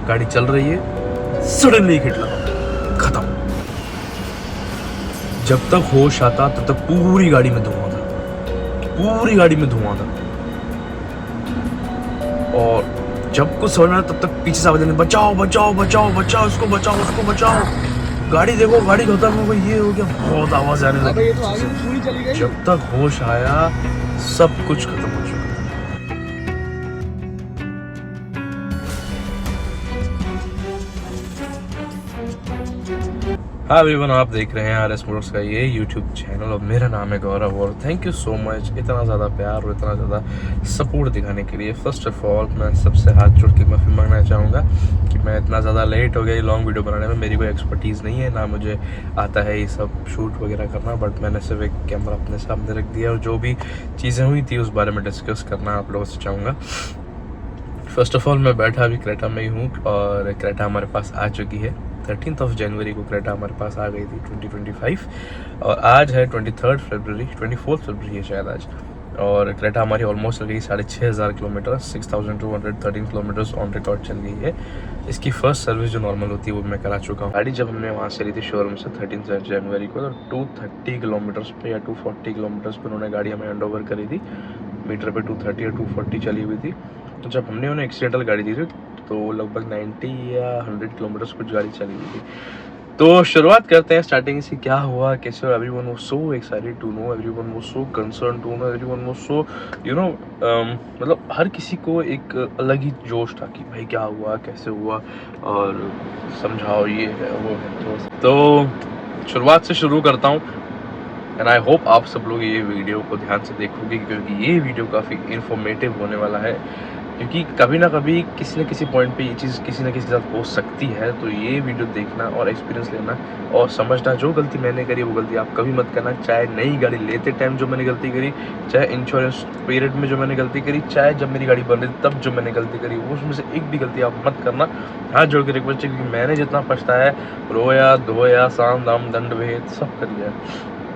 गाड़ी चल रही है, सडनली हिट लगा, खत्म। जब तक होश आता तब तक पूरी गाड़ी में धुआं था, पूरी गाड़ी में धुआं था। और जब कुछ समझ में आया तब तक पीछे से आवाज आने, बचाओ बचाओ बचाओ बचाओ, उसको बचाओ उसको बचाओ, गाड़ी देखो गाड़ी खत्म हो गई, ये हो गया। बहुत आवाज आने लगी। जब तक होश आया सब कुछ खत्म हो चुका। हाँ एवरीवन, आप देख रहे हैं RS मोटर्स का ये यूट्यूब चैनल और मेरा नाम है गौरव। और थैंक यू सो मच इतना ज़्यादा प्यार और इतना ज़्यादा सपोर्ट दिखाने के लिए। फर्स्ट ऑफ ऑल मैं सबसे हाथ जोड़ के माफ़ी मांगना चाहूँगा कि मैं इतना ज़्यादा लेट हो गया ये लॉन्ग वीडियो बनाने में। मेरी कोई एक्सपर्टीज़ नहीं है, ना मुझे आता है ये सब शूट वगैरह करना, बट मैंने सिर्फ एक कैमरा अपने सामने रख दिया और जो भी चीज़ें हुई थी उस बारे में डिस्कस करना आप लोगों से चाहूँगा। फर्स्ट ऑफ ऑल मैं बैठा अभी क्रेटा में ही हूँ और क्रेटा हमारे पास आ चुकी है। 13 जनवरी को क्रेटा हमारे पास आ गई थी 2025 और आज है 24 फरवरी है शायद आज। और क्रेटा हमारी ऑलमोस्ट चल गई 6500 किलोमीटर, 6213 किलोमीटर ऑन रिकॉर्ड चल गई है। इसकी फर्स्ट सर्विस जो नॉर्मल होती है वो मैं करा चुका हूँ। गाड़ी जब हमने वहाँ से ली थी शोरूम से 13 जनवरी को, तो 230 किलोमीटर्स पे या 240 किलोमीटर्स पे उन्होंने गाड़ी हमें हैंड ओवर करी थी। मीटर पे 230 या 240 चली हुई थी। तो जब हमने उन्हें एक्सीडेंटल गाड़ी दी थी तो लगभग 90 या 100 किलोमीटर्स कुछ गाड़ी चली हुई थी। तो शुरुआत करते हैं स्टार्टिंग से, क्या हुआ कैसे। Everyone was so excited to know, everyone was so concern to know, everyone was so you know, मतलब हर किसी को एक अलग ही जोश था कि भाई क्या हुआ कैसे हुआ और समझाओ ये है वो है। तो शुरुआत से शुरू करता हूँ एंड आई होप आप सब लोग ये वीडियो को ध्यान से देखोगे क्योंकि ये वीडियो काफ़ी इन्फॉर्मेटिव होने वाला है। क्योंकि कभी ना कभी किसी न किसी पॉइंट पे ये चीज़ किसी न किसी के साथ हो सकती है, तो ये वीडियो देखना और एक्सपीरियंस लेना और समझना। जो गलती मैंने करी वो गलती आप कभी मत करना, चाहे नई गाड़ी लेते टाइम जो मैंने गलती करी, चाहे इंश्योरेंस पीरियड में जो मैंने गलती करी, चाहे जब मेरी गाड़ी बन रही तब जो मैंने गलती करी, वो उसमें से एक भी गलती आप मत करना। हाथ जोड़ के रिक्वेस्ट है, क्योंकि मैंने जितना पछताया है, रोया धोया साम दाम दंड भेद सब कर लिया।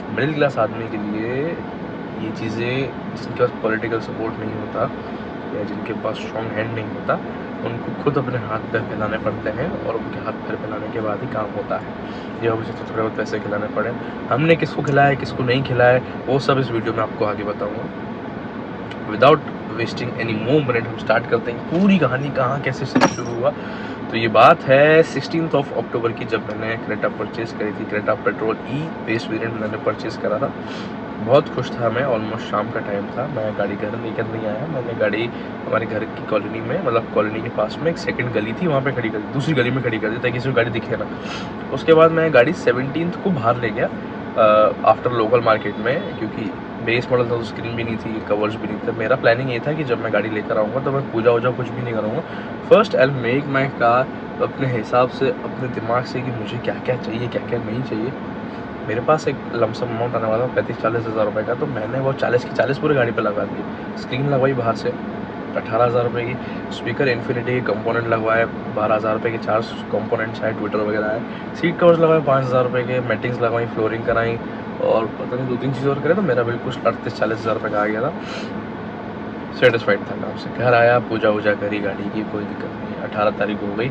मिडिल क्लास आदमी के लिए ये चीज़ें, जिनके पास पॉलिटिकल सपोर्ट नहीं होता या जिनके पास स्ट्रॉन्ग हैंड नहीं होता, उनको खुद अपने हाथ पैर फैलाने पड़ते हैं और उनके हाथ पैर फैलाने के बाद ही काम होता है। ये वजह से थोड़े बहुत पैसे खिलाने पड़े। हमने किसको खिलाया किसको नहीं खिलाया वो सब इस वीडियो में आपको आगे बताऊँगा। Without wasting any more minute हम स्टार्ट करते हैं पूरी कहानी कहाँ कैसे से शुरू हुआ। तो ये बात है 16 अक्टूबर की, जब मैंने क्रेटा परचेज़ करी थी। क्रेटा पेट्रोल बेस वेरिएंट मैंने परचेज़ करा था। बहुत खुश था मैं, ऑलमोस्ट शाम का टाइम था। मैं गाड़ी घर लेकर नहीं आया, मैंने गाड़ी हमारे घर की कॉलोनी में, मतलब कॉलोनी के पास में एक सेकंड गली थी वहाँ पे खड़ी कर दी, दूसरी गली में खड़ी कर दी ताकि किसी को गाड़ी दिखे ना। उसके बाद मैं गाड़ी 17 को बाहर ले गया आफ्टर लोकल मार्केट में, क्योंकि बेस मॉडल था तो स्क्रीन भी नहीं थी, कवर्स भी नहीं थे। मेरा प्लानिंग ये था कि जब मैं गाड़ी लेकर आऊँगा तो मैं पूजा वूजा कुछ भी नहीं करूँगा। First I will make my car अपने हिसाब से, अपने दिमाग से कि मुझे क्या क्या चाहिए क्या क्या नहीं चाहिए। मेरे पास एक लमसम अमाउंट आने वाला था 35-40 हज़ार रुपये का, तो मैंने वो 40 की 40 पूरे गाड़ी पे लगा दी। स्क्रीन लगवाई बाहर से 18,000 रुपये की, स्पीकर इन्फिनिटी के कंपोनेंट लगवाए 12,000 रुपये के, 4 कंपोनेंट्स आए, ट्विटर वगैरह आए, सीट कवर्स लगवाए 5,000 रुपये के, मैटिंग्स लगवाई, फ्लोरिंग कराई और पता नहीं 2-3 चीज़ और करे, तो मेरा बिल्कुल 38-40 हज़ार रुपये का आ गया था। सेटिस्फाइड था काम से। घर आया, पूजा वूजा करी गाड़ी की, कोई दिक्कत नहीं। 18 तारीख हो गई,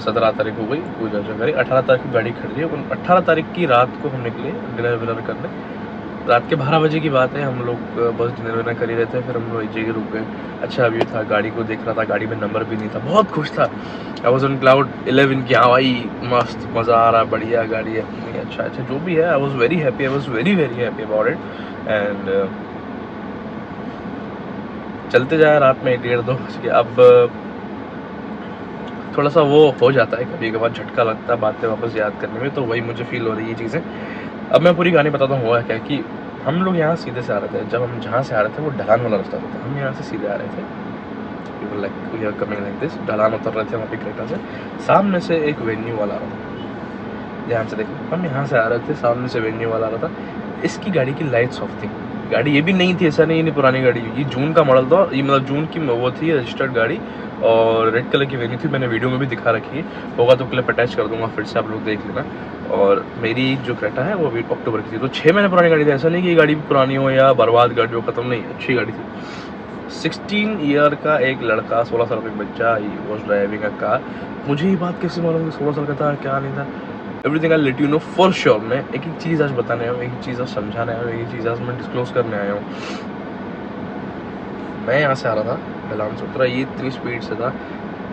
17 तारीख हो गई, पूजा वूजा करी। 18 तारीख को गाड़ी खरीदी। 18 तारीख की रात को हम निकले डिनर विनर करने। रात के 12 बजे की बात है, हम लोग बस डिनर विनर कर ही रहे थे, फिर हम लोग एक जगह रुक गए। अच्छा व्यू था, गाड़ी को देख रहा था, गाड़ी में नंबर भी नहीं था, बहुत खुश था। आई वॉज ऑन क्लाउड 11 की, हाँ भाई मस्त मज़ा आ रहा, बढ़िया गाड़ी है अपनी, अच्छा अच्छा जो भी है। I was very happy, I was very happy about it. And चलते जाए रात में 1-1:30-2 बज के। अब थोड़ा सा वो हो जाता है कभी कभार, झटका लगता है बातें वापस याद करने में, तो वही मुझे फील हो रही है चीज़ें। अब मैं पूरी कहानी बताता हूँ हुआ क्या कि हम लोग यहाँ सीधे से आ रहे थे। जब हम जहाँ से आ रहे थे वो ढलान वाला रास्ता था, हम यहाँ से सीधे आ रहे थे, कमिंग लाइक दिस। ढलान उतर रहे थे वहाँ पे क्रेटा से, सामने से एक वेन्यू वाला आ रहा था। ध्यान से देखो, हम यहाँ से आ रहे थे, सामने से वेन्यू वाला आ रहा था। इसकी गाड़ी की लाइट्स ऑफ थी। गाड़ी ये भी नहीं थी, ऐसा नहीं, नहीं पुरानी गाड़ी, ये जून का मॉडल था, ये मतलब जून की वो थी रजिस्टर्ड गाड़ी और रेड कलर की वेन्यू थी। मैंने वीडियो में भी दिखा रखी है, होगा तो क्लिप अटैच कर दूंगा, फिर से आप लोग देख लेना। और मेरी जो क्रेटा है वो अभी अक्टूबर की थी, तो 6 महीने पुरानी गाड़ी थी। ऐसा नहीं कि ये गाड़ी भी पुरानी हो या बर्बाद गाड़ी हो, ख़त्म नहीं, अच्छी गाड़ी थी। 16 ईयर का एक लड़का, 16 साल का एक बच्चा, वॉज ड्राइविंग अ कार। मुझे ये बात कैसे मालूम कि 16 साल का था, क्या नहीं था? Everything I let you know for sure. मैं एक एक चीज़ आज बताने आया हूँ, एक एक चीज़ आज समझाने आया हूँ, एक एक चीज़ आज मैं डिस्क्लोज करने आया हूँ। मैं यहाँ से आ रहा था ढलान से उतरा, ये इतनी स्पीड से था,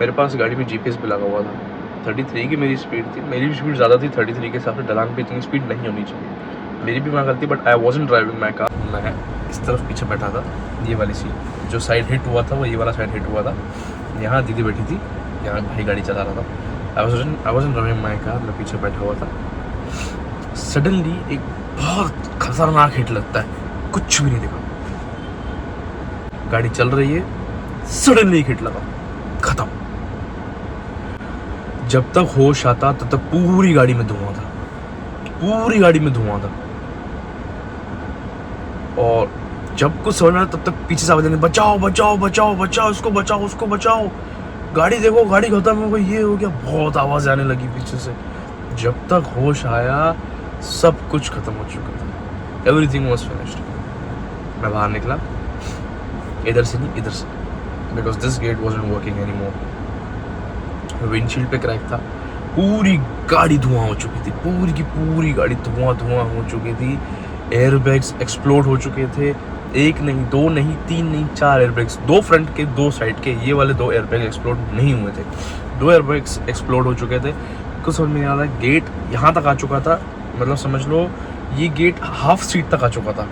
मेरे पास गाड़ी में जीपीएस भी लगा हुआ था। 33 की मेरी स्पीड थी, मेरी भी स्पीड ज़्यादा थी 33 के हिसाब से। ढलान पे इतनी स्पीड नहीं होनी चाहिए, मेरी भी वहाँ गलती, but I wasn't driving my car. मैं इस तरफ पीछे बैठा था, ये वाली सीट जो साइड हिट हुआ था वो ये वाला साइड हिट हुआ था। यहाँ दीदी बैठी थी, यहाँ भाई गाड़ी चला रहा था। आई वॉजंट ड्राइविंग माई कार, मैं पीछे बैठा हुआ था। सडनली एक बहुत खतरनाक हिट लगता है, कुछ भी नहीं दिखा, गाड़ी चल रही है, सडनली एक हिट लगा, खत्म। जब तक होश आता तब तक पूरी गाड़ी में धुआं था, पूरी गाड़ी में धुआं था। और जब कुछ समझ में आया तब तक पीछे से आवाज आई, बचाओ बचाओ बचाओ बचाओ, उसको बचाओ उसको बचाओ, गाड़ी देखो गाड़ी खत्म हो गई, ये हो गया। बहुत आवाज आने लगी पीछे से। जब तक होश आया सब कुछ खत्म हो चुका था, एवरीथिंग वॉज फिनिश्ड। मैं बाहर निकला, इधर से नहीं इधर से, because this gate wasn't working any more. Windshield पे क्रैक था, पूरी गाड़ी धुआं हो चुकी थी, पूरी की पूरी गाड़ी धुआं धुआं हो चुकी थी। एयरबैग्स एक्सप्लोड हो चुके थे, एक नहीं दो नहीं तीन नहीं 4 एयरबैग्स, 2 फ्रंट के 2 साइड के, ये वाले 2 एयरबैग एक्सप्लोड नहीं हुए थे, 2 एयरबैग्स एक्सप्लोड हो चुके थे। कुछ समझ में नहीं आ रहा, गेट यहाँ तक आ चुका था, मतलब समझ लो ये गेट हाफ सीट तक आ चुका था,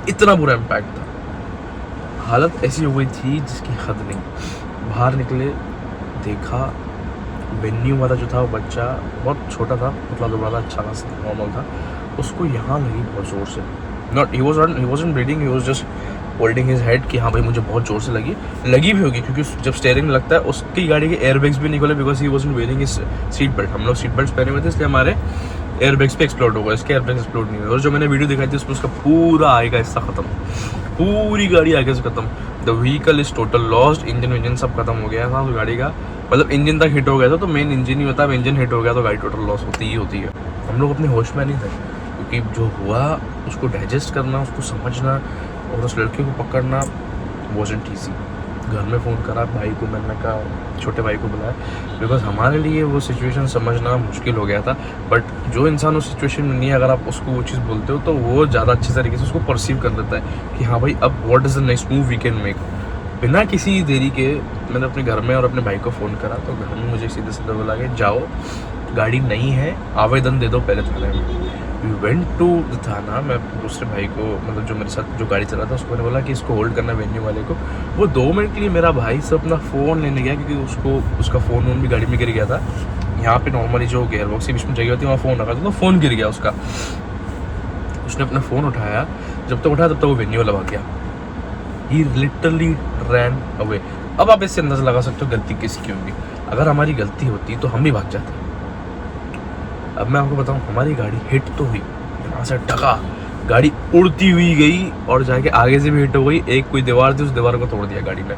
इतना बुरा इम्पैक्ट था। हालत ऐसी हो गई थी जिसकी हद नहीं। बाहर निकले, देखा वेन्यू वाला जो था वो बच्चा बहुत छोटा था, पतला दुबला था, अच्छा खासा नॉर्मल था, उसको यहाँ लगी बहुत ज़ोर से। Not he wasn't bleeding, he was just holding his head कि हाँ भाई मुझे बहुत ज़ोर से लगी भी होगी, क्योंकि जब स्टीयरिंग लगता है उसकी गाड़ी के एयरबैग्स भी नहीं खोले, because he wasn't wearing his seat belt. हम लोग सीट बेल्ट पहने हुए थे, इसलिए हमारे एयरबैग्स पे एक्सप्लोड होगा, इसके एयरबैग्स एक्सप्लोड नहीं हुए। और जो मैंने वीडियो दिखाई थी उसमें उसका पूरा आगे का हिस्सा खत्म, पूरी गाड़ी आगे से खत्म। The vehicle is total lost, engine सब खत्म हो गया था उस गाड़ी का, मतलब इंजन तक हिट हो गया था, तो मेन इंजन ही होता है, इंजन हिट हो गया तो गाड़ी टोटल लॉस होती है। हम लोग अपने होश में नहीं थे, क्योंकि जो हुआ उसको डाइजेस्ट करना, उसको समझना और उस लड़के को पकड़ना वॉजंट ईजी। घर में फ़ोन करा भाई को, मैंने कहा छोटे भाई को बुलाया, बिकॉज हमारे लिए वो सिचुएशन समझना मुश्किल हो गया था। बट जो इंसान उस सिचुएशन में नहीं है, अगर आप उसको वो चीज़ बोलते हो तो वो ज़्यादा अच्छे तरीके से उसको परसीव कर लेता है कि हाँ भाई अब what is the next move we can make. बिना किसी देरी के मैंने अपने घर में और अपने भाई को फ़ोन करा, तो घर में मुझे सीधे सीधे बोला कि जाओ गाड़ी नहीं है, आवेदन दे दो पहले थाने में। वी वेंट टू द थाना। मैं दूसरे भाई को, मतलब जो मेरे साथ जो गाड़ी चला था उसको मैंने बोला कि इसको होल्ड करना वेन्यू वाले को। वो 2 मिनट के लिए मेरा भाई से अपना फ़ोन लेने गया, क्योंकि उसका फ़ोन भी गाड़ी में गिर गया था। यहाँ पे नॉर्मली जो गेयर बॉक्स के बीच में जगह होती है वहाँ फ़ोन रखा था, तो फ़ोन गिर गया उसका। उसने अपना फ़ोन उठाया, जब तक उठाया तब तक वो वेन्यू वाला भाग गया। ही लिटरली रैन अवे। अब आप इससे अंदाज़ा लगा सकते हो गलती किसकी होगी। अगर हमारी गलती होती तो हम भी भाग जाते। अब मैं आपको बताऊं, हमारी गाड़ी हिट तो हुई, यहाँ से टका, गाड़ी उड़ती हुई गई और जाके आगे से भी हिट हो गई। एक कोई दीवार थी, उस दीवार को तोड़ दिया गाड़ी ने।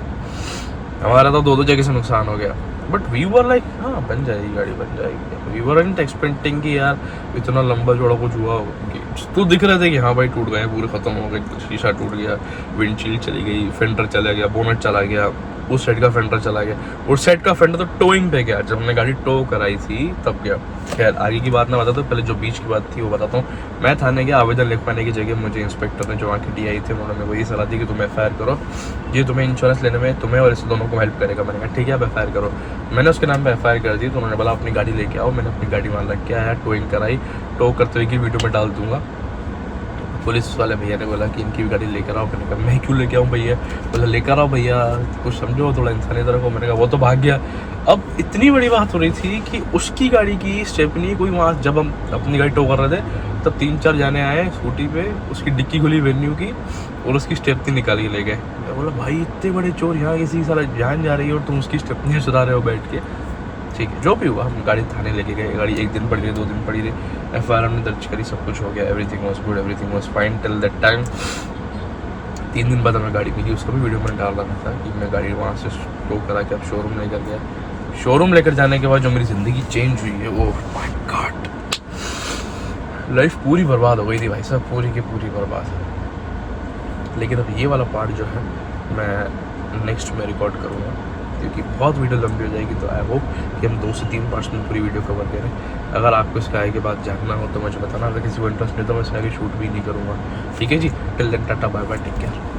हमारा तो 2 जगह से नुकसान हो गया, बट वी वर लाइक हाँ बन जाएगी गाड़ी, बन जाएगी। वी वर नॉट एक्सपेक्टिंग कि यार इतना लंबा चौड़ा कुछ हुआ हो। तो दिख रहे थे कि हाँ भाई टूट गए, पूरे ख़त्म हो गए, शीशा टूट गया, विंडशील्ड चली गई, फेंडर चला गया, बोनट चला गया, उस साइड का फेंडर चला गया, उस साइड का फेंडर तो टोइंग पे गया। जब हमने गाड़ी टो कराई थी तब गया। खैर आगे की बात ना बताता, पहले जो बीच की बात थी वो बताता हूँ। मैं थाने गया, आवेदन लिख पाने की जगह मुझे इंस्पेक्टर ने, जो वहाँ के DI थे, उन्होंने वही सलाह दी कि तुम FIR करो, ये तुम्हें इंश्योरेंस लेने में तुम्हें और इस दोनों को हेल्प करेगा। मैंने कहा ठीक है आप FIR करो। मैंने उसके नाम पर FIR कर दी, तो उन्होंने बोला अपनी गाड़ी लेके आओ। मैंने अपनी गाड़ी वहाँ रख के आया, टोइंग कराई, टो करते हुए की वीडियो में डाल दूंगा। पुलिस वाले भैया ने बोला कि इनकी भी गाड़ी लेकर आओ। मैंने कहा मैं क्यों लेके आऊँ भैया? बोला लेकर आओ भैया, कुछ समझो, थोड़ा इंसानी तरह को। मैंने कहा वो तो भाग गया। अब इतनी बड़ी बात हो रही थी कि उसकी गाड़ी की स्टेपनी कोई वहाँ, जब हम अपनी गाड़ी टो कर रहे थे तब 3-4 जाने आए स्कूटी पे, उसकी डिक्की खुली वेन्यू की और उसकी स्टेपनी निकाल के ले गए। मैं बोला भाई इतने बड़े चोर, यहाँ किसी सारा जान जा रही है और तुम उसकी स्टेपनी चुरा रहे हो बैठ के। ठीक है, जो भी हुआ, हम गाड़ी थाने लेके गए। गाड़ी 1 दिन पड़ी रही, 2 दिन पड़ी रही, FIR हमने दर्ज करी, सब कुछ हो गया। Everything was good, everything was fine till that time. 3 दिन बाद हमें गाड़ी मिली, उसका भी वीडियो मैंने डाल रहा था कि मैं गाड़ी वहाँ से टो करा के अब शोरूम लेकर गया। शोरूम लेकर जाने के बाद जो मेरी ज़िंदगी चेंज हुई है, वो माय गॉड, लाइफ पूरी बर्बाद हो गई थी भाई साहब, पूरी की पूरी बर्बाद। लेकिन अब ये वाला पार्ट जो है मैं नेक्स्ट में रिकॉर्ड करूँगा, क्योंकि बहुत वीडियो लंबी हो जाएगी। तो आई होप कि हम 2 से 3 पार्ट्स में पूरी वीडियो कवर करें। अगर आपको इसके आगे के बाद जानना हो तो मुझे बताना, अगर किसी को इंटरेस्ट नहीं तो मैं इसके आगे शूट भी नहीं करूँगा। ठीक है जी, till then tata bye bye, take care.